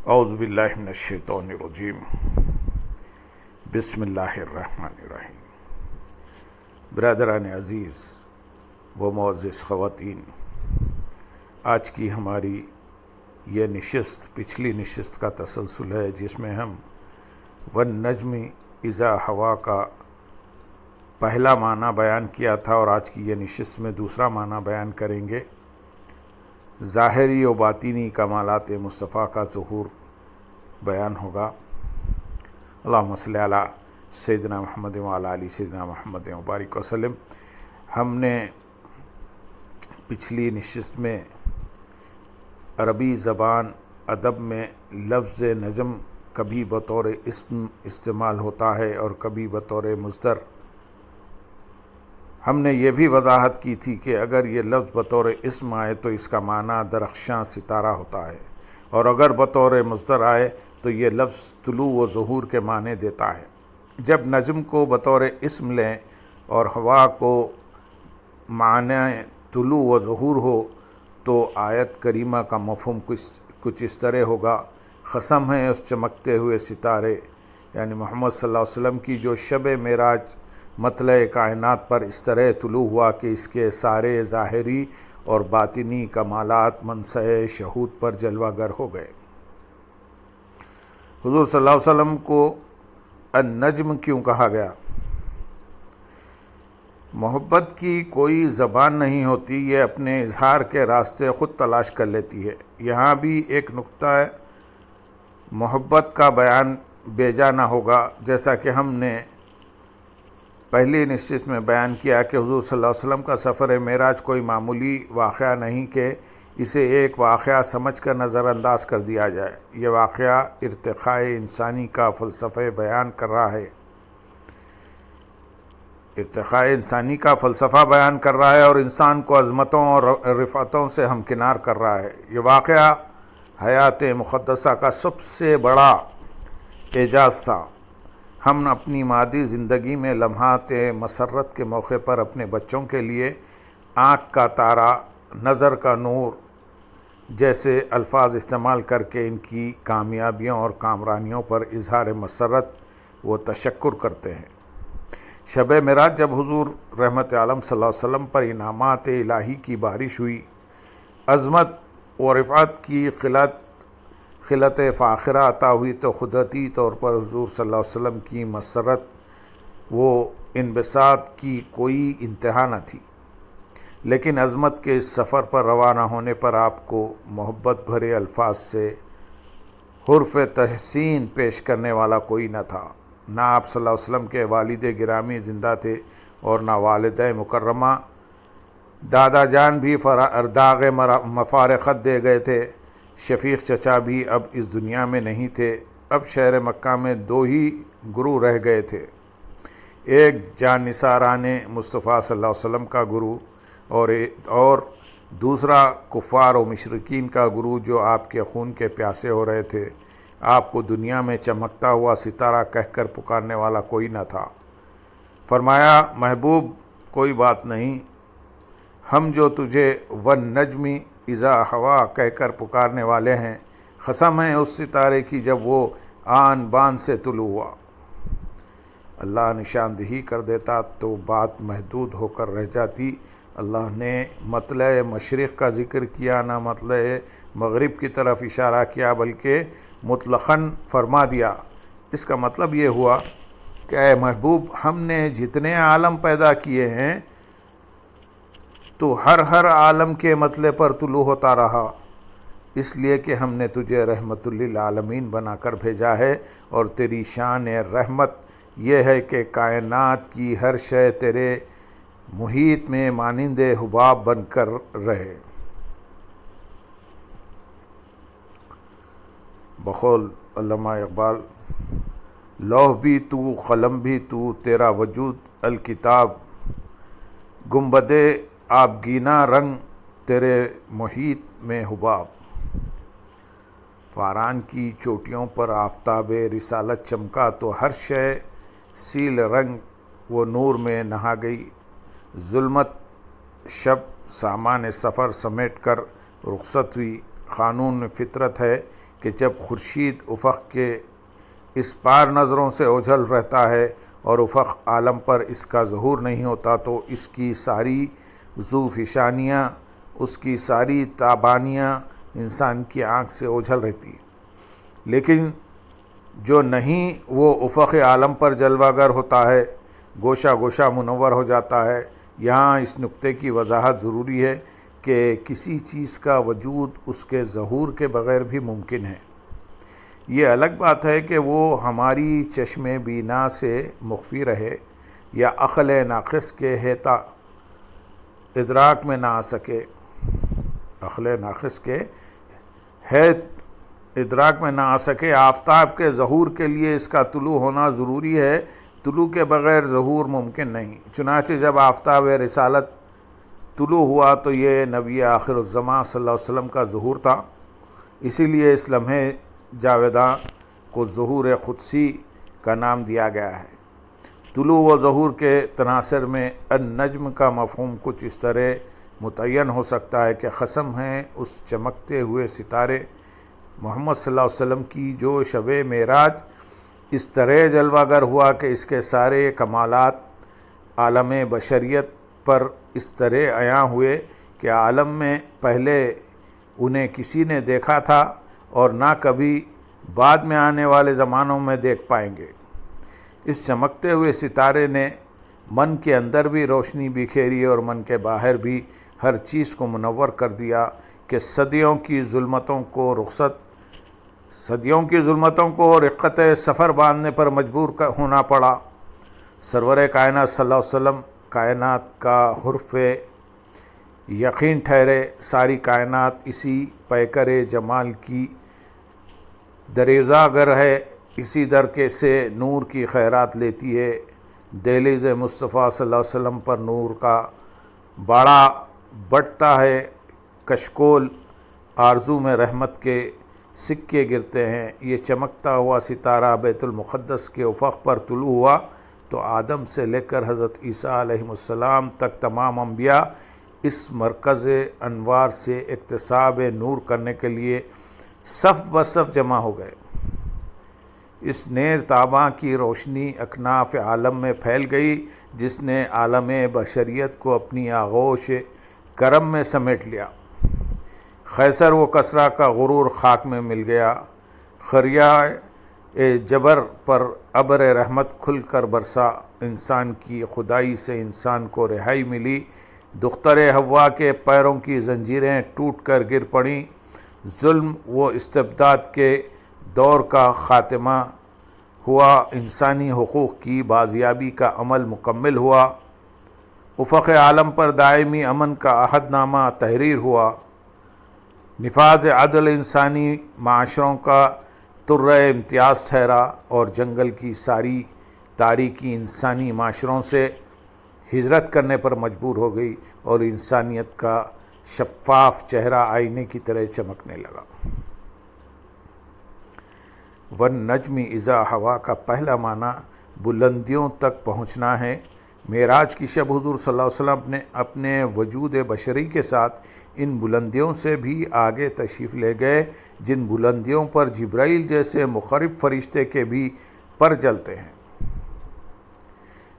اعوذ باللہ من الشیطان الرجیم بسم اللہ الرحمن الرحیم۔ برادران عزیز و معزز خواتین، آج کی ہماری یہ نشست پچھلی نشست کا تسلسل ہے جس میں ہم والنجم اذا ہوا کا پہلا معنی بیان کیا تھا، اور آج کی یہ نشست میں دوسرا معنی بیان کریں گے۔ ظاہری و باطنی کمالات مصطفیٰ کا ظہور بیان ہوگا۔ اللہم صلی علی سیدنا محمد وعلی آل سیدنا محمد وبارک وسلم۔ ہم نے پچھلی نشست میں عربی زبان ادب میں لفظ نجم کبھی بطور اسم استعمال ہوتا ہے اور کبھی بطور مصدر۔ ہم نے یہ بھی وضاحت کی تھی کہ اگر یہ لفظ بطور اسم آئے تو اس کا معنی درخشاں ستارہ ہوتا ہے، اور اگر بطور مصدر آئے تو یہ لفظ طلوع و ظہور کے معنی دیتا ہے۔ جب نجم کو بطور اسم لیں اور ہوا کو معنی طلوع و ظہور ہو تو آیت کریمہ کا مفہوم کچھ اس طرح ہوگا: قسم ہے اس چمکتے ہوئے ستارے، یعنی محمد صلی اللہ علیہ وسلم کی جو شب معراج مطلع کائنات پر اس طرح طلوع ہوا کہ اس کے سارے ظاہری اور باطنی کمالات منصع شہود پر جلوہ گر ہو گئے۔ حضور صلی اللہ علیہ وسلم کو النجم کیوں کہا گیا؟ محبت کی کوئی زبان نہیں ہوتی، یہ اپنے اظہار کے راستے خود تلاش کر لیتی ہے۔ یہاں بھی ایک نقطہ محبت کا بیان بیجا نہ ہوگا، جیسا کہ ہم نے پہلی نشست میں بیان کیا کہ حضور صلی اللہ علیہ وسلم کا سفر معراج کوئی معمولی واقعہ نہیں کہ اسے ایک واقعہ سمجھ کر نظر انداز کر دیا جائے۔ یہ واقعہ ارتقاء انسانی کا فلسفہ بیان کر رہا ہے، ارتقاء انسانی کا فلسفہ بیان کر رہا ہے اور انسان کو عظمتوں اور رفعتوں سے ہمکنار کر رہا ہے۔ یہ واقعہ حیات مقدسہ کا سب سے بڑا اعجاز تھا۔ ہم اپنی مادی زندگی میں لمحات مسرت کے موقع پر اپنے بچوں کے لیے آنکھ کا تارا، نظر کا نور جیسے الفاظ استعمال کر کے ان کی کامیابیوں اور کامرانیوں پر اظہار مسرت و تشکر کرتے ہیں۔ شب معراج جب حضور رحمت عالم صلی اللہ علیہ وسلم پر انعامات الہی کی بارش ہوئی، عظمت و رفعت کی خلت فاخرہ عطا ہوئی، تو قدرتی طور پر حضور صلی اللہ علیہ وسلم کی مسرت و انبساط کی کوئی انتہا نہ تھی۔ لیکن عظمت کے اس سفر پر روانہ ہونے پر آپ کو محبت بھرے الفاظ سے حرف تحسین پیش کرنے والا کوئی نہ تھا۔ نہ آپ صلی اللہ علیہ وسلم کے والد گرامی زندہ تھے اور نہ والدہ مکرمہ، دادا جان بھی داغ مفارقت دے گئے تھے۔ شفیق چچا بھی اب اس دنیا میں نہیں تھے۔ اب شہر مکہ میں دو ہی گرو رہ گئے تھے، ایک جان نثاران مصطفیٰ صلی اللہ علیہ وسلم کا گرو اور دوسرا کفار و مشرکین کا گرو جو آپ کے خون کے پیاسے ہو رہے تھے۔ آپ کو دنیا میں چمکتا ہوا ستارہ کہہ کر پکارنے والا کوئی نہ تھا۔ فرمایا، محبوب کوئی بات نہیں، ہم جو تجھے والنجم اذا ہوا کہہ کر پکارنے والے ہیں، قسم ہے اس ستارے کی جب وہ آن بان سے طلوع ہوا۔ اللہ نشاندہی کر دیتا تو بات محدود ہو کر رہ جاتی۔ اللہ نے مطلع مشرق کا ذکر کیا، نہ مطلع مغرب کی طرف اشارہ کیا، بلکہ مطلقاً فرما دیا۔ اس کا مطلب یہ ہوا کہ اے محبوب، ہم نے جتنے عالم پیدا کیے ہیں تو ہر عالم کے مطلع پر طلوع ہوتا رہا، اس لیے کہ ہم نے تجھے رحمت للعالمین بنا کر بھیجا ہے، اور تیری شان رحمت یہ ہے کہ کائنات کی ہر شے تیرے محیط میں مانند حباب بن کر رہے۔ بقول علامہ اقبال، لوح بھی تو، قلم بھی تو، تیرا وجود الکتاب، گنبد آبگینہ رنگ تیرے محیط میں حباب۔ فاران کی چوٹیوں پر آفتاب رسالت چمکا تو ہر شے سیل رنگ و نور میں نہا گئی۔ ظلمت شب سامان سفر سمیٹ کر رخصت ہوئی۔ قانون فطرت ہے کہ جب خورشید افق کے اس پار نظروں سے اوجھل رہتا ہے اور افق عالم پر اس کا ظہور نہیں ہوتا تو اس کی ساری ذوفشانیاں، اس کی ساری تابانیاں انسان کی آنکھ سے اوجھل رہتی ہیں۔ لیکن جو نہیں وہ افق عالم پر جلوہ گر ہوتا ہے، گوشہ گوشہ منور ہو جاتا ہے۔ یہاں اس نقطے کی وضاحت ضروری ہے کہ کسی چیز کا وجود اس کے ظہور کے بغیر بھی ممکن ہے۔ یہ الگ بات ہے کہ وہ ہماری چشم بینا سے مخفی رہے یا عقل ناقص کے حیطہ ادراک میں نہ آ سکے، عقل ناقص کے حیط ادراک میں نہ آ سکے۔ آفتاب کے ظہور کے لیے اس کا طلوع ہونا ضروری ہے، طلوع کے بغیر ظہور ممکن نہیں۔ چنانچہ جب آفتاب رسالت طلوع ہوا تو یہ نبی آخر الزماں صلی اللہ علیہ وسلم کا ظہور تھا۔ اسی لیے اس لمحے جاویداں کو ظہور قدسی کا نام دیا گیا ہے۔ طلوع و ظہور کے تناصر میں النجم کا مفہوم کچھ اس طرح متعین ہو سکتا ہے کہ قسم ہے اس چمکتے ہوئے ستارے محمد صلی اللہ علیہ وسلم کی جو شب معراج اس طرح جلوہ گر ہوا کہ اس کے سارے کمالات عالم بشریت پر اس طرح عیاں ہوئے کہ عالم میں پہلے انہیں کسی نے دیکھا تھا اور نہ کبھی بعد میں آنے والے زمانوں میں دیکھ پائیں گے۔ اس چمکتے ہوئے ستارے نے من کے اندر بھی روشنی بکھیری اور من کے باہر بھی ہر چیز کو منور کر دیا کہ صدیوں کی ظلمتوں کو رقت سفر باندھنے پر مجبور ہونا پڑا۔ سرور کائنات صلی اللہ علیہ وسلم کائنات کا حرف یقین ٹھہرے۔ ساری کائنات اسی پیکر جمال کی دریزہ گر ہے، اسی در کے سے نور کی خیرات لیتی ہے۔ دہلیز مصطفیٰ صلی اللہ علیہ وسلم پر نور کا باڑا بٹتا ہے، کشکول آرزو میں رحمت کے سکے گرتے ہیں۔ یہ چمکتا ہوا ستارہ بیت المقدس کے افق پر طلوع ہوا تو آدم سے لے کر حضرت عیسیٰ علیہ السلام تک تمام انبیاء اس مرکز انوار سے اکتساب نور کرنے کے لیے صف بصف جمع ہو گئے۔ اس نیر تاباں کی روشنی اکناف عالم میں پھیل گئی، جس نے عالم بشریت کو اپنی آغوش کرم میں سمیٹ لیا۔ خیسر و کسریٰ کا غرور خاک میں مل گیا۔ خریہ جبر پر ابر رحمت کھل کر برسا۔ انسان کی خدائی سے انسان کو رہائی ملی۔ دختر حوا کے پیروں کی زنجیریں ٹوٹ کر گر پڑیں۔ ظلم و استبداد کے دور کا خاتمہ ہوا، انسانی حقوق کی بازیابی کا عمل مکمل ہوا، افق عالم پر دائمی امن کا عہد نامہ تحریر ہوا، نفاذ عدل انسانی معاشروں کا طرۂ امتیاز ٹھہرا اور جنگل کی ساری تاریکی انسانی معاشروں سے ہجرت کرنے پر مجبور ہو گئی اور انسانیت کا شفاف چہرہ آئینے کی طرح چمکنے لگا۔ والنجم اذا ہوا کا پہلا معنی بلندیوں تک پہنچنا ہے۔ معراج کی شب حضور صلی اللہ علیہ وسلم نے اپنے وجود بشری کے ساتھ ان بلندیوں سے بھی آگے تشریف لے گئے، جن بلندیوں پر جبرائیل جیسے مخرب فرشتے کے بھی پر جلتے ہیں۔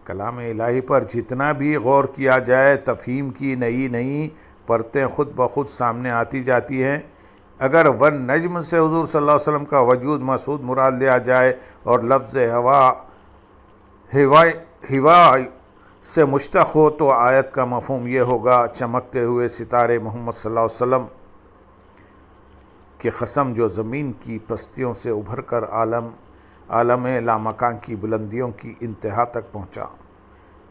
کلام الہی پر جتنا بھی غور کیا جائے، تفہیم کی نئی نئی پرتیں خود بخود سامنے آتی جاتی ہیں۔ اگر والنجم سے حضور صلی اللہ علیہ وسلم کا وجود مسعود مراد لیا جائے اور لفظ ہوا سے مشتق ہو تو آیت کا مفہوم یہ ہوگا، چمکتے ہوئے ستارے محمد صلی اللہ علیہ وسلم کی قسم جو زمین کی پستیوں سے ابھر کر عالم لامکان کی بلندیوں کی انتہا تک پہنچا۔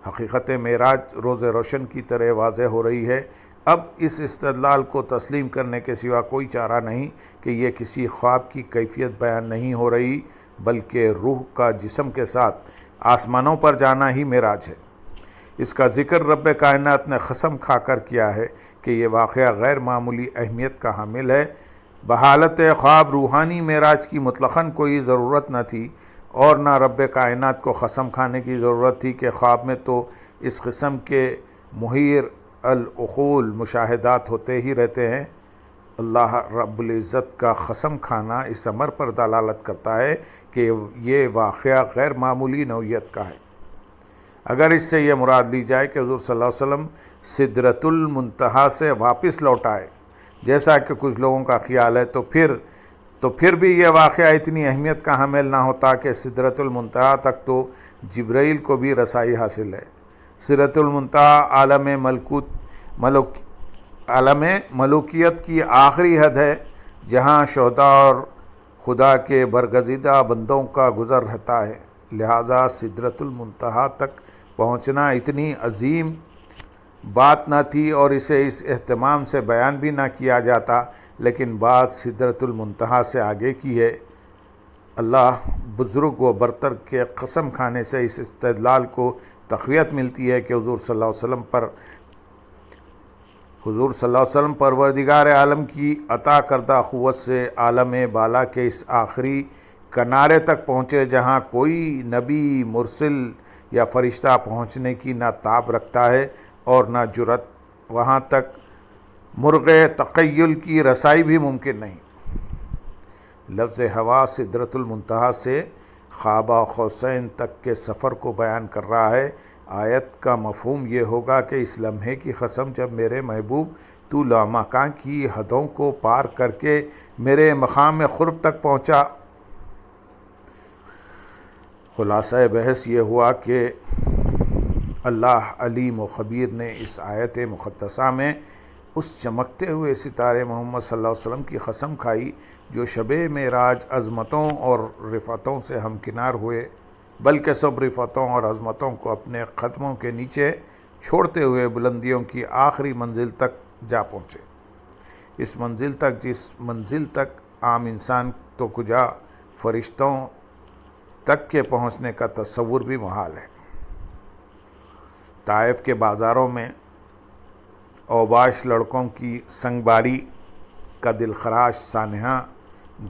حقیقت معراج روز روشن کی طرح واضح ہو رہی ہے۔ اب اس استدلال کو تسلیم کرنے کے سوا کوئی چارہ نہیں کہ یہ کسی خواب کی کیفیت بیان نہیں ہو رہی، بلکہ روح کا جسم کے ساتھ آسمانوں پر جانا ہی معراج ہے۔ اس کا ذکر رب کائنات نے قسم کھا کر کیا ہے کہ یہ واقعہ غیر معمولی اہمیت کا حامل ہے۔ بحالت خواب روحانی معراج کی مطلقاً کوئی ضرورت نہ تھی اور نہ رب کائنات کو قسم کھانے کی ضرورت تھی کہ خواب میں تو اس قسم کے محیر العقول مشاہدات ہوتے ہی رہتے ہیں۔ اللہ رب العزت کا قسم کھانا اس امر پر دلالت کرتا ہے کہ یہ واقعہ غیر معمولی نوعیت کا ہے۔ اگر اس سے یہ مراد لی جائے کہ حضور صلی اللہ علیہ وسلم سدرۃ المنتہا سے واپس لوٹ آئے جیسا کہ کچھ لوگوں کا خیال ہے، تو پھر بھی یہ واقعہ اتنی اہمیت کا حامل نہ ہوتا کہ سدرۃ المنتہا تک تو جبرائیل کو بھی رسائی حاصل ہے۔ سدرۃ المنتہا عالم ملوکیت کی آخری حد ہے، جہاں شہداء اور خدا کے برگزیدہ بندوں کا گزر رہتا ہے۔ لہذا سدرۃ المنتہا تک پہنچنا اتنی عظیم بات نہ تھی اور اسے اس اہتمام سے بیان بھی نہ کیا جاتا، لیکن بات سدرۃ المنتہا سے آگے کی ہے۔ اللہ بزرگ و برتر کے قسم کھانے سے اس استدلال کو تقویت ملتی ہے کہ حضور صلی اللہ علیہ وسلم پروردگار عالم کی عطا کردہ قوت سے عالم بالا کے اس آخری کنارے تک پہنچے، جہاں کوئی نبی، مرسل یا فرشتہ پہنچنے کی نہ تاب رکھتا ہے اور نہ جرأت۔ وہاں تک مرغ تخیل کی رسائی بھی ممکن نہیں۔ لفظ ہوا سدرۃ المنتہا سے قاب قوسین تک کے سفر کو بیان کر رہا ہے۔ آیت کا مفہوم یہ ہوگا کہ اس لمحے کی قسم جب میرے محبوب تو لامکان کی حدوں کو پار کر کے میرے مقام قرب تک پہنچا۔ خلاصہ بحث یہ ہوا کہ اللہ علیم و خبیر نے اس آیت مقدسہ میں اس چمکتے ہوئے ستارے محمد صلی اللہ علیہ وسلم کی قسم کھائی جو شب معراج عظمتوں اور رفعتوں سے ہمکنار ہوئے، بلکہ سب رفعتوں اور عظمتوں کو اپنے قدموں کے نیچے چھوڑتے ہوئے بلندیوں کی آخری منزل تک جا پہنچے۔ اس منزل تک، جس منزل تک عام انسان تو کجا فرشتوں تک کے پہنچنے کا تصور بھی محال ہے۔ طائف کے بازاروں میں اوباش لڑکوں کی سنگباری کا دلخراش سانحہ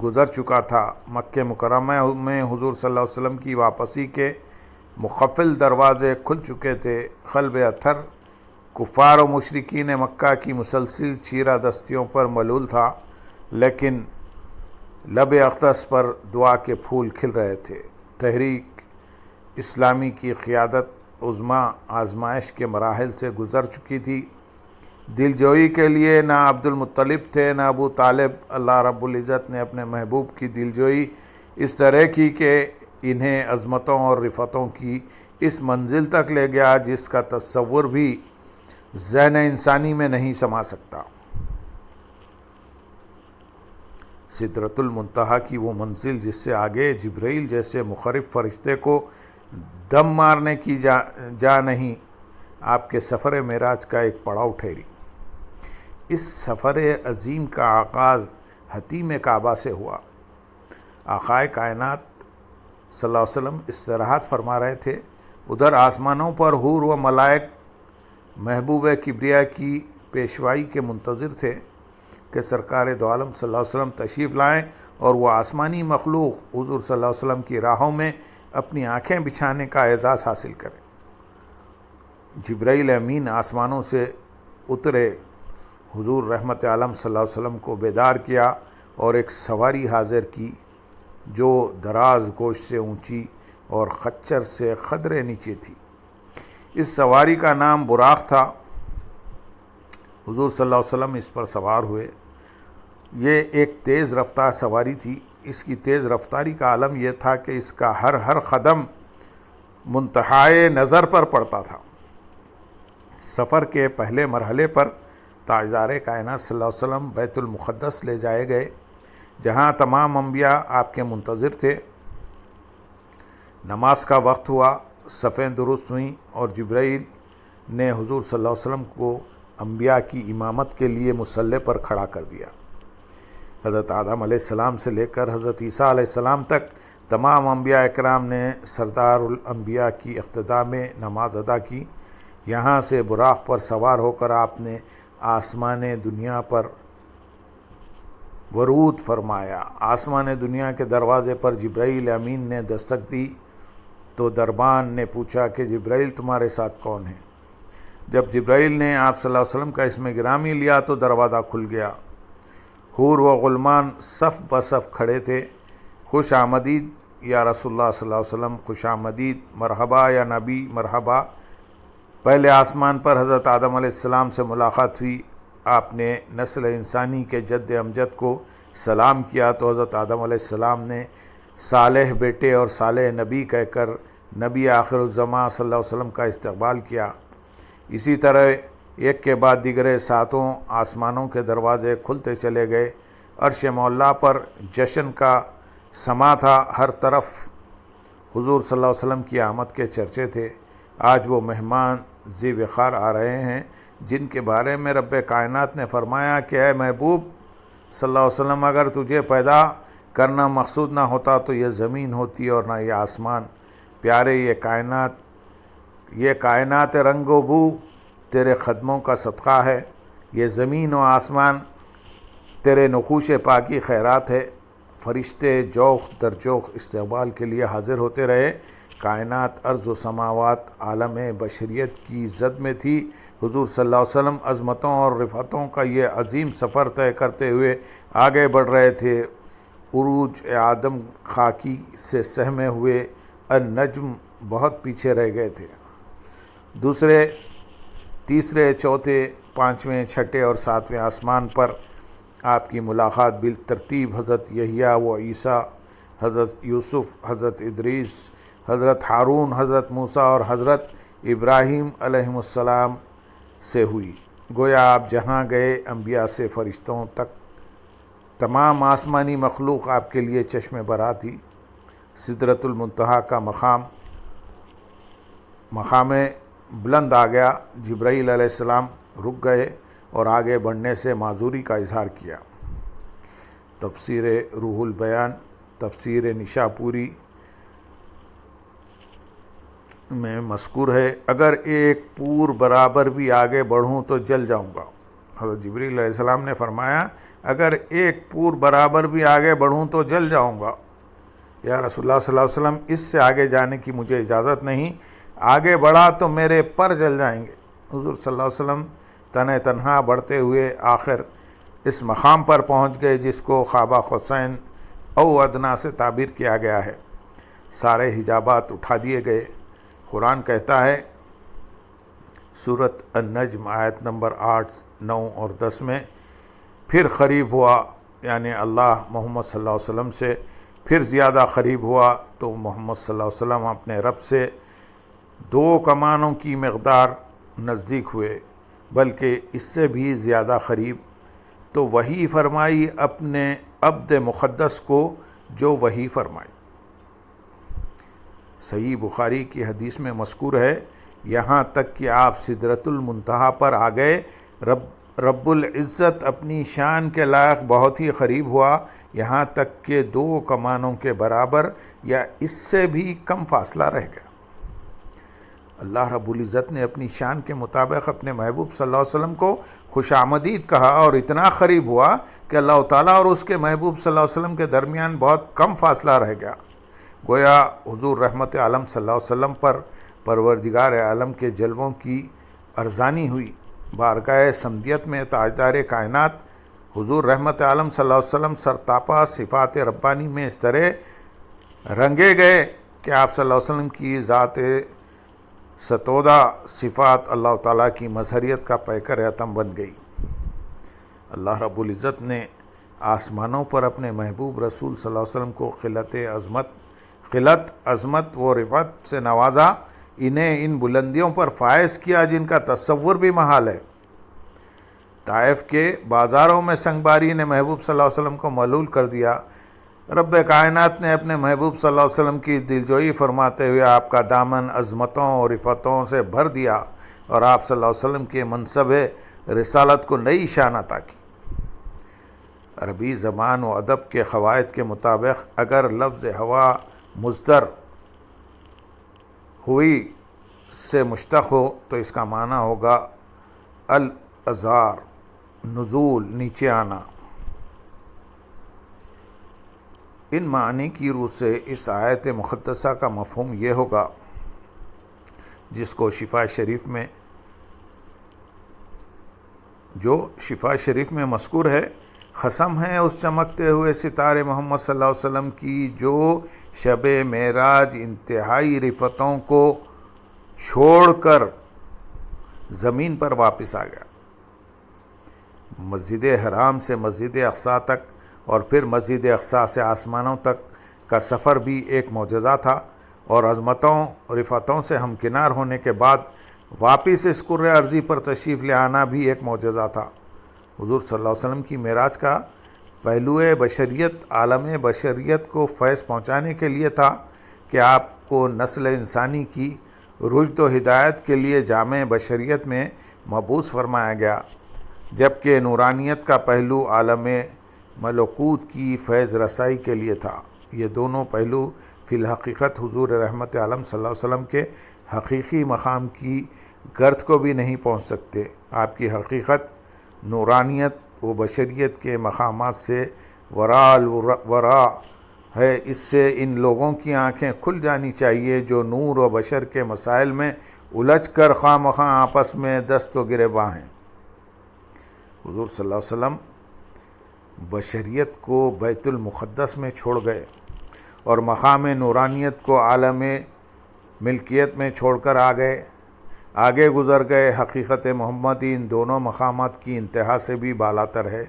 گزر چکا تھا۔ مکہ مکرمہ میں حضور صلی اللہ علیہ وسلم کی واپسی کے مقفل دروازے کھل چکے تھے۔ قلب اتھر کفار و مشرکین مکہ کی مسلسل چیرہ دستیوں پر ملول تھا، لیکن لب اقدس پر دعا کے پھول کھل رہے تھے۔ تحریک اسلامی کی قیادت عظمیٰ آزمائش کے مراحل سے گزر چکی تھی۔ دلجوئی کے لیے نہ عبد المطلب تھے نہ ابو طالب۔ اللہ رب العزت نے اپنے محبوب کی دلجوئی اس طرح کی کہ انہیں عظمتوں اور رفعتوں کی اس منزل تک لے گیا جس کا تصور بھی ذہن انسانی میں نہیں سما سکتا۔ سدرۃ المنتہا کی وہ منزل جس سے آگے جبرائیل جیسے مخرف فرشتے کو دم مارنے کی جا نہیں، آپ کے سفر معراج کا ایک پڑاؤ ٹھہری۔ اس سفر عظیم کا آغاز حطیم کعبہ سے ہوا۔ آقائے کائنات صلی اللہ علیہ وسلم استراحت فرما رہے تھے۔ ادھر آسمانوں پر حور و ملائک محبوب کبریا کی پیشوائی کے منتظر تھے کہ سرکار دو عالم صلی اللہ علیہ وسلم تشریف لائیں اور وہ آسمانی مخلوق حضور صلی اللہ علیہ وسلم کی راہوں میں اپنی آنکھیں بچھانے کا اعزاز حاصل کریں۔ جبرائیل امین آسمانوں سے اترے، حضور رحمت عالم صلی اللہ علیہ وسلم کو بیدار کیا اور ایک سواری حاضر کی جو دراز گوش سے اونچی اور خچر سے قدرے نیچے تھی۔ اس سواری کا نام براق تھا۔ حضور صلی اللہ علیہ وسلم اس پر سوار ہوئے۔ یہ ایک تیز رفتار سواری تھی۔ اس کی تیز رفتاری کا عالم یہ تھا کہ اس کا ہر قدم منتہائے نظر پر پڑتا تھا۔ سفر کے پہلے مرحلے پر تاجدار کائنات صلی اللہ علیہ وسلم بیت المقدس لے جائے گئے، جہاں تمام انبیاء آپ کے منتظر تھے۔ نماز کا وقت ہوا، صفیں درست ہوئیں اور جبرائیل نے حضور صلی اللہ علیہ وسلم کو انبیاء کی امامت کے لیے مصلی پر کھڑا کر دیا۔ حضرت آدم علیہ السلام سے لے کر حضرت عیسیٰ علیہ السلام تک تمام انبیاء اکرام نے سردار الانبیاء کی اقتداء میں نماز ادا کی۔ یہاں سے براق پر سوار ہو کر آپ نے آسمان دنیا پر ورود فرمایا۔ آسمان دنیا کے دروازے پر جبرائیل امین نے دستک دی تو دربان نے پوچھا کہ جبرائیل تمہارے ساتھ کون ہے؟ جب جبرائیل نے آپ صلی اللہ علیہ وسلم کا اسم گرامی لیا تو دروازہ کھل گیا حور و غلمان صف بصف کھڑے تھے۔ خوش آمدید یا رسول اللہ صلی اللہ علیہ وسلم، خوش آمدید، مرحبا یا نبی، مرحبا۔ پہلے آسمان پر حضرت آدم علیہ السلام سے ملاقات ہوئی، آپ نے نسل انسانی کے جد امجد کو سلام کیا تو حضرت آدم علیہ السلام نے صالح بیٹے اور صالح نبی کہہ کر نبی آخر الزماں صلی اللہ علیہ وسلم کا استقبال کیا۔ اسی طرح ایک کے بعد دیگرے ساتوں آسمانوں کے دروازے کھلتے چلے گئے۔ عرش مولا پر جشن کا سما تھا، ہر طرف حضور صلی اللہ علیہ وسلم کی آمد کے چرچے تھے۔ آج وہ مہمان ذی وقار آ رہے ہیں جن کے بارے میں رب کائنات نے فرمایا کہ اے محبوب صلی اللہ علیہ وسلم، اگر تجھے پیدا کرنا مقصود نہ ہوتا تو یہ زمین ہوتی اور نہ یہ آسمان۔ پیارے، یہ کائنات رنگ و بو تیرے قدموں کا صدقہ ہے، یہ زمین و آسمان تیرے نقوش پاکی خیرات ہے۔ فرشتے جوخ در جوخ استقبال کے لیے حاضر ہوتے رہے۔ کائنات، ارض و سماوات عالم بشریت کی زد میں تھی۔ حضور صلی اللہ علیہ وسلم عظمتوں اور رفعتوں کا یہ عظیم سفر طے کرتے ہوئے آگے بڑھ رہے تھے۔ عروج آدم خاکی سے سہمے ہوئے النجم بہت پیچھے رہ گئے تھے۔ دوسرے، تیسرے، چوتھے، پانچویں، چھٹے اور ساتویں آسمان پر آپ کی ملاقات بالترتیب حضرت یحییٰ و عیسیٰ، حضرت یوسف، حضرت ادریس، حضرت ہارون، حضرت موسیٰ اور حضرت ابراہیم علیہم السلام سے ہوئی۔ گویا آپ جہاں گئے انبیاء سے فرشتوں تک تمام آسمانی مخلوق آپ کے لیے چشم برآ تھی۔ سدرۃ المنتہا کا مقام بلند آ گیا۔ جبرائیل علیہ السلام رک گئے اور آگے بڑھنے سے معذوری کا اظہار کیا۔ تفسیر روح البیان، تفسیر نشاپوری میں مذکور ہے، اگر ایک پور برابر بھی آگے بڑھوں تو جل جاؤں گا۔ حضرت جبرائیل علیہ السلام نے فرمایا، اگر ایک پور برابر بھی آگے بڑھوں تو جل جاؤں گا۔ یا رسول اللہ صلی اللہ علیہ وسلم، اس سے آگے جانے کی مجھے اجازت نہیں، آگے بڑھا تو میرے پر جل جائیں گے۔ حضور صلی اللہ علیہ وسلم تنہا بڑھتے ہوئے آخر اس مقام پر پہنچ گئے جس کو قاب قوسین او ادنیٰ سے تعبیر کیا گیا ہے۔ سارے حجابات اٹھا دیے گئے۔ قرآن کہتا ہے سورۃ النجم آیت نمبر 8، 9 اور 10 میں، پھر قریب ہوا، یعنی اللہ محمد صلی اللہ علیہ وسلم سے پھر زیادہ قریب ہوا تو محمد صلی اللہ علیہ وسلم اپنے رب سے 2 کمانوں کی مقدار نزدیک ہوئے، بلکہ اس سے بھی زیادہ قریب۔ تو وحی فرمائی اپنے عبد مقدس کو جو وحی فرمائی۔ صحیح بخاری کی حدیث میں مذکور ہے، یہاں تک کہ آپ سدرۃ المنتہا پر آ گئے، رب العزت اپنی شان کے لائق بہت ہی قریب ہوا، یہاں تک کہ 2 کمانوں کے برابر یا اس سے بھی کم فاصلہ رہ گیا۔ اللہ رب العزت نے اپنی شان کے مطابق اپنے محبوب صلی اللہ علیہ وسلم کو خوش آمدید کہا اور اتنا قریب ہوا کہ اللہ تعالیٰ اور اس کے محبوب صلی اللہ علیہ وسلم کے درمیان بہت کم فاصلہ رہ گیا۔ گویا حضور رحمت عالم صلی اللہ علیہ وسلم پر پروردگار عالم کے جلووں کی ارزانی ہوئی۔ بارگاہ صمدیت میں تاجدار کائنات حضور رحمت عالم صلی اللہ علیہ وسلم سرتاپا صفات ربانی میں اس طرح رنگے گئے کہ آپ صلی اللہ علیہ وسلم کی ذات ستودہ صفات اللہ تعالیٰ کی مظہریت کا پیکر اتم بن گئی۔ اللہ رب العزت نے آسمانوں پر اپنے محبوب رسول صلی اللہ علیہ وسلم کو خلت، عظمت و رفعت سے نوازا، انہیں ان بلندیوں پر فائز کیا جن کا تصور بھی محال ہے۔ طائف کے بازاروں میں سنگباری نے محبوب صلی اللہ علیہ وسلم کو ملول کر دیا۔ رب کائنات نے اپنے محبوب صلی اللہ علیہ وسلم کی دلجوئی فرماتے ہوئے آپ کا دامن عظمتوں اور رفعتوں سے بھر دیا اور آپ صلی اللہ علیہ وسلم کے منصب رسالت کو نئی شان عطا کی۔ عربی زبان و ادب کے قواعد کے مطابق اگر لفظ ہوا مصدر ہوئی سے مشتق ہو تو اس کا معنی ہوگا الازار، نزول، نیچے آنا۔ ان معنی کی روح سے اس آیت مقدسہ کا مفہوم یہ ہوگا جس کو شفا شریف میں مذکور ہے، قسم ہے اس چمکتے ہوئے ستارے محمد صلی اللہ علیہ وسلم کی جو شب معراج انتہائی رفتوں کو چھوڑ کر زمین پر واپس آ گیا۔ مسجد حرام سے مسجد اقصیٰ تک اور پھر مسجد اقصیٰ سے آسمانوں تک کا سفر بھی ایک معجزہ تھا، اور عظمتوں رفتوں سے ہمکنار ہونے کے بعد واپس اس کرۂ ارضی پر تشریف لے آنا بھی ایک معجزہ تھا۔ حضور صلی اللہ علیہ وسلم کی معراج کا پہلو بشریت عالم بشریت کو فیض پہنچانے کے لیے تھا کہ آپ کو نسل انسانی کی رشد و ہدایت کے لیے جامع بشریت میں مبعوث فرمایا گیا، جبکہ نورانیت کا پہلو عالم ملکوت کی فیض رسائی کے لیے تھا۔ یہ دونوں پہلو فی الحقیقت حضور رحمت عالم صلی اللہ علیہ وسلم کے حقیقی مقام کی گرد کو بھی نہیں پہنچ سکتے۔ آپ کی حقیقت نورانیت و بشریت کے مقامات سے ورا ہے۔ اس سے ان لوگوں کی آنکھیں کھل جانی چاہیے جو نور و بشر کے مسائل میں الجھ کر خواہ مخواہ آپس میں دست و گریباں ہیں۔ حضور صلی اللہ علیہ وسلم بشریت کو بیت المقدس میں چھوڑ گئے اور مقام نورانیت کو عالم ملکیت میں چھوڑ کر آگے گزر گئے۔ حقیقت محمدی ان دونوں مقامات کی انتہا سے بھی بالاتر ہے۔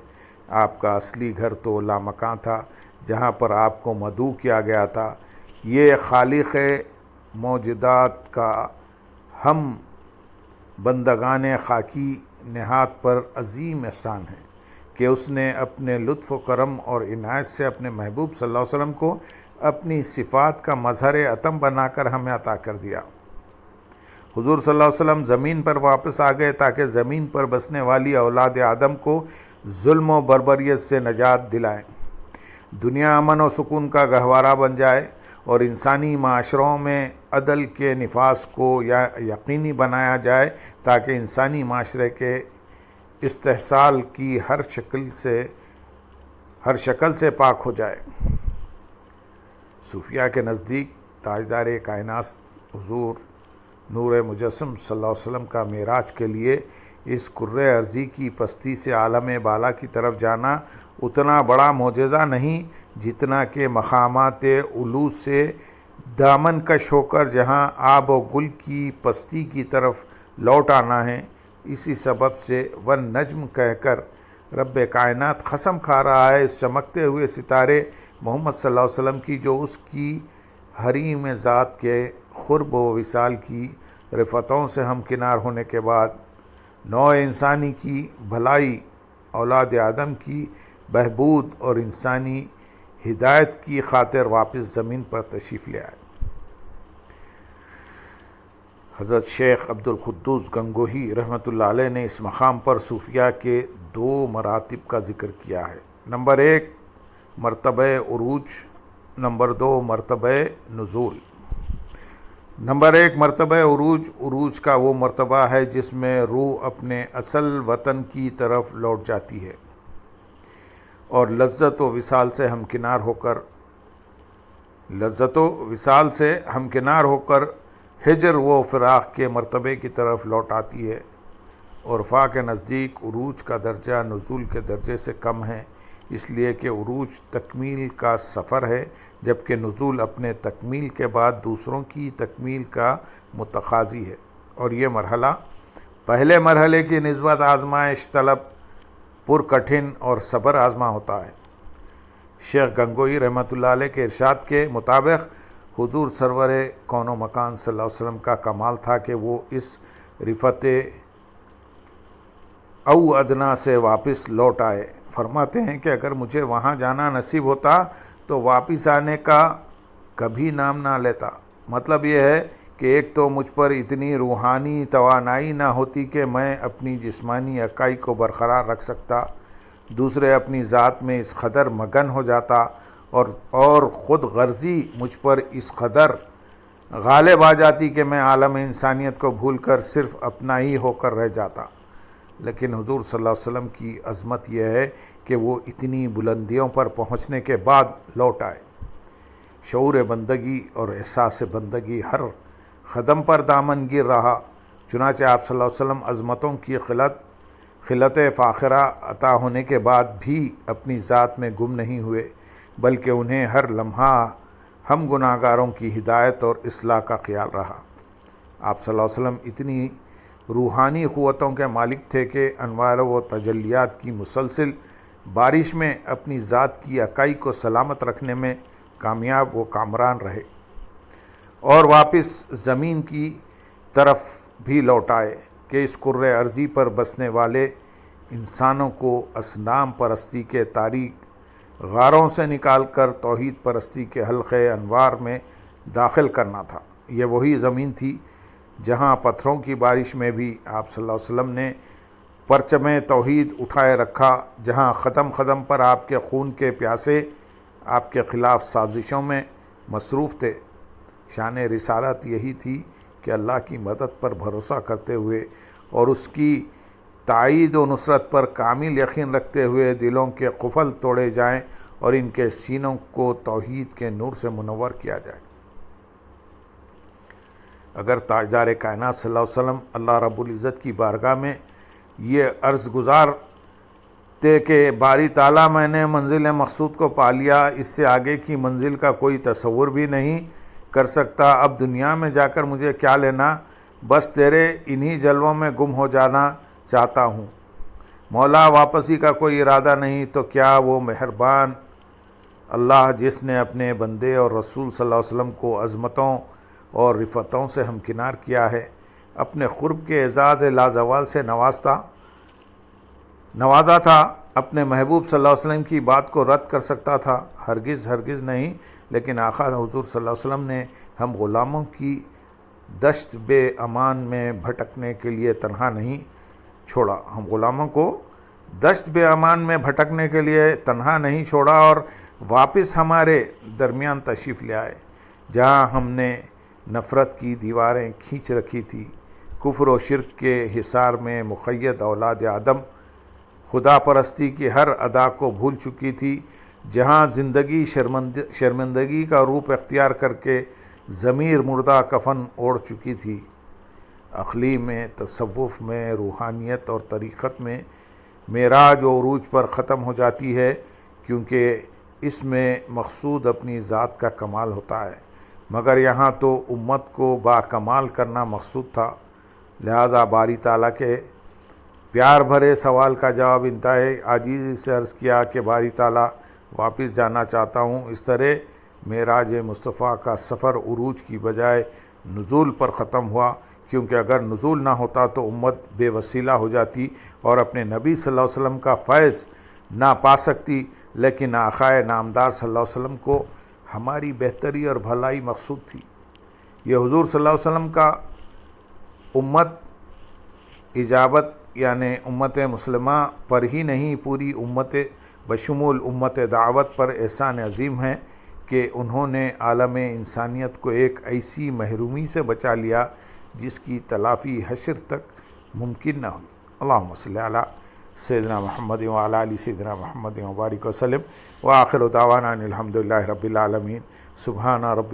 آپ کا اصلی گھر تو لامکاں تھا جہاں پر آپ کو مدعو کیا گیا تھا۔ یہ خالق موجودات کا ہم بندگان خاکی نہاد پر عظیم احسان ہے کہ اس نے اپنے لطف و کرم اور عنایت سے اپنے محبوب صلی اللہ علیہ وسلم کو اپنی صفات کا مظہر اتم بنا کر ہمیں عطا کر دیا۔ حضور صلی اللہ علیہ وسلم زمین پر واپس آ گئے تاکہ زمین پر بسنے والی اولاد آدم کو ظلم و بربریت سے نجات دلائیں، دنیا امن و سکون کا گہوارہ بن جائے اور انسانی معاشروں میں عدل کے نفاذ کو یقینی بنایا جائے تاکہ انسانی معاشرے کے استحصال کی ہر شکل سے پاک ہو جائے۔ صوفیہ کے نزدیک تاجدار کائنات حضور نور مجسم صلی اللہ علیہ وسلم کا معراج کے لیے اس کرۂ ارضی کی پستی سے عالم بالا کی طرف جانا اتنا بڑا معجزہ نہیں جتنا کہ مقامات علو سے دامن کش ہو کر جہاں آب و گل کی پستی کی طرف لوٹ آنا ہے۔ اسی سبب سے والنجم کہہ کر رب کائنات قسم کھا رہا ہے اس چمکتے ہوئے ستارے محمد صلی اللہ علیہ وسلم کی جو اس کی حریم ذات کے قرب و وصال کی رفتوں سے ہمکنار ہونے کے بعد نوع انسانی کی بھلائی، اولاد آدم کی بہبود اور انسانی ہدایت کی خاطر واپس زمین پر تشریف لے آئے۔ حضرت شیخ عبدالقدوس گنگوہی رحمۃ اللہ علیہ نے اس مقام پر صوفیہ کے 2 مراتب کا ذکر کیا ہے۔ نمبر 1 مرتبہ عروج، نمبر 2 مرتبہ نزول۔ نمبر 1 مرتبہ عروج کا وہ مرتبہ ہے جس میں روح اپنے اصل وطن کی طرف لوٹ جاتی ہے اور لذت و وصال سے ہمکنار ہو کر ہجر و فراق کے مرتبے کی طرف لوٹ آتی ہے۔ عرفاء کے نزدیک عروج کا درجہ نزول کے درجے سے کم ہے، اس لیے کہ عروج تکمیل کا سفر ہے جبکہ نزول اپنے تکمیل کے بعد دوسروں کی تکمیل کا متقاضی ہے، اور یہ مرحلہ پہلے مرحلے کی نسبت آزمائش طلب، پرکٹھن اور صبر آزما ہوتا ہے۔ شیخ گنگوہی رحمۃ اللہ علیہ کے ارشاد کے مطابق حضور سرور کون و مکان صلی اللہ علیہ وسلم کا کمال تھا کہ وہ اس رفت او ادنا سے واپس لوٹ آئے۔ فرماتے ہیں کہ اگر مجھے وہاں جانا نصیب ہوتا تو واپس آنے کا کبھی نام نہ لیتا۔ مطلب یہ ہے کہ ایک تو مجھ پر اتنی روحانی توانائی نہ ہوتی کہ میں اپنی جسمانی اکائی کو برقرار رکھ سکتا، دوسرے اپنی ذات میں اس قدر مگن ہو جاتا اور خود غرضی مجھ پر اس قدر غالب آ جاتی کہ میں عالم انسانیت کو بھول کر صرف اپنا ہی ہو کر رہ جاتا۔ لیکن حضور صلی اللہ علیہ وسلم کی عظمت یہ ہے کہ وہ اتنی بلندیوں پر پہنچنے کے بعد لوٹ آئے۔ شعور بندگی اور احساس بندگی ہر قدم پر دامن گیر رہا، چنانچہ آپ صلی اللہ علیہ وسلم عظمتوں کی قلت خلت فاخرہ عطا ہونے کے بعد بھی اپنی ذات میں گم نہیں ہوئے، بلکہ انہیں ہر لمحہ ہم گناہگاروں کی ہدایت اور اصلاح کا خیال رہا۔ آپ صلی اللہ علیہ وسلم اتنی روحانی قوتوں کے مالک تھے کہ انوار و تجلیات کی مسلسل بارش میں اپنی ذات کی اکائی کو سلامت رکھنے میں کامیاب و کامران رہے اور واپس زمین کی طرف بھی لوٹ آئے کہ اس کرۂ ارضی پر بسنے والے انسانوں کو اصنام پرستی کے تاریک غاروں سے نکال کر توحید پرستی کے حلقے انوار میں داخل کرنا تھا۔ یہ وہی زمین تھی جہاں پتھروں کی بارش میں بھی آپ صلی اللہ علیہ وسلم نے پرچم توحید اٹھائے رکھا، جہاں قدم قدم پر آپ کے خون کے پیاسے آپ کے خلاف سازشوں میں مصروف تھے۔ شان رسالت یہی تھی کہ اللہ کی مدد پر بھروسہ کرتے ہوئے اور اس کی تائید و نصرت پر کامل یقین رکھتے ہوئے دلوں کے قفل توڑے جائیں اور ان کے سینوں کو توحید کے نور سے منور کیا جائے۔ اگر تاجدار کائنات صلی اللہ علیہ وسلم اللہ رب العزت کی بارگاہ میں یہ عرض گزار تھے کہ باری تعالیٰ میں نے منزل مقصود کو پا لیا، اس سے آگے کی منزل کا کوئی تصور بھی نہیں کر سکتا، اب دنیا میں جا کر مجھے کیا لینا، بس تیرے انہی جلووں میں گم ہو جانا چاہتا ہوں۔ مولا واپسی کا کوئی ارادہ نہیں تو کیا وہ مہربان اللہ جس نے اپنے بندے اور رسول صلی اللہ علیہ وسلم کو عظمتوں اور رفتوں سے ہمکنار کیا ہے، اپنے قرب کے اعزاز لازوال سے نوازا تھا، اپنے محبوب صلی اللہ علیہ وسلم کی بات کو رد کر سکتا تھا؟ ہرگز ہرگز نہیں، لیکن آقا حضور صلی اللہ علیہ وسلم نے ہم غلاموں کی دشت بے امان میں بھٹکنے کے لیے تنہا نہیں چھوڑا، ہم غلاموں کو دشت بے امان میں بھٹکنے کے لیے تنہا نہیں چھوڑا اور واپس ہمارے درمیان تشریف لے آئے، جہاں ہم نے نفرت کی دیواریں کھینچ رکھی تھی، کفر و شرک کے حصار میں مقید اولاد آدم خدا پرستی کی ہر ادا کو بھول چکی تھی، جہاں زندگی شرمندگی کا روپ اختیار کر کے ضمیر مردہ کفن اوڑھ چکی تھی۔ عقلی میں، تصوف میں، روحانیت اور طریقت میں معراج و عروج پر ختم ہو جاتی ہے، کیونکہ اس میں مقصود اپنی ذات کا کمال ہوتا ہے، مگر یہاں تو امت کو با کمال کرنا مقصود تھا۔ لہذا باری تعالیٰ کے پیار بھرے سوال کا جواب انتہائی عاجزی سے عرض کیا کہ باری تعالیٰ واپس جانا چاہتا ہوں۔ اس طرح معراج مصطفیٰ کا سفر عروج کی بجائے نزول پر ختم ہوا، کیونکہ اگر نزول نہ ہوتا تو امت بے وسیلہ ہو جاتی اور اپنے نبی صلی اللہ علیہ وسلم کا فیض نہ پا سکتی، لیکن آقائے نامدار صلی اللہ علیہ وسلم کو ہماری بہتری اور بھلائی مقصود تھی۔ یہ حضور صلی اللہ علیہ وسلم کا امت اجابت یعنی امت مسلمہ پر ہی نہیں، پوری امت بشمول امت دعوت پر احسان عظیم ہے کہ انہوں نے عالم انسانیت کو ایک ایسی محرومی سے بچا لیا جس کی تلافی حشر تک ممکن نہ ہوئی۔ اللہم صلی علی سیدنا محمد وعلی آل سیدنا محمد وبارک وسلم وآخر دعوانا ان الحمدللہ رب العالمین۔ سبحان ربک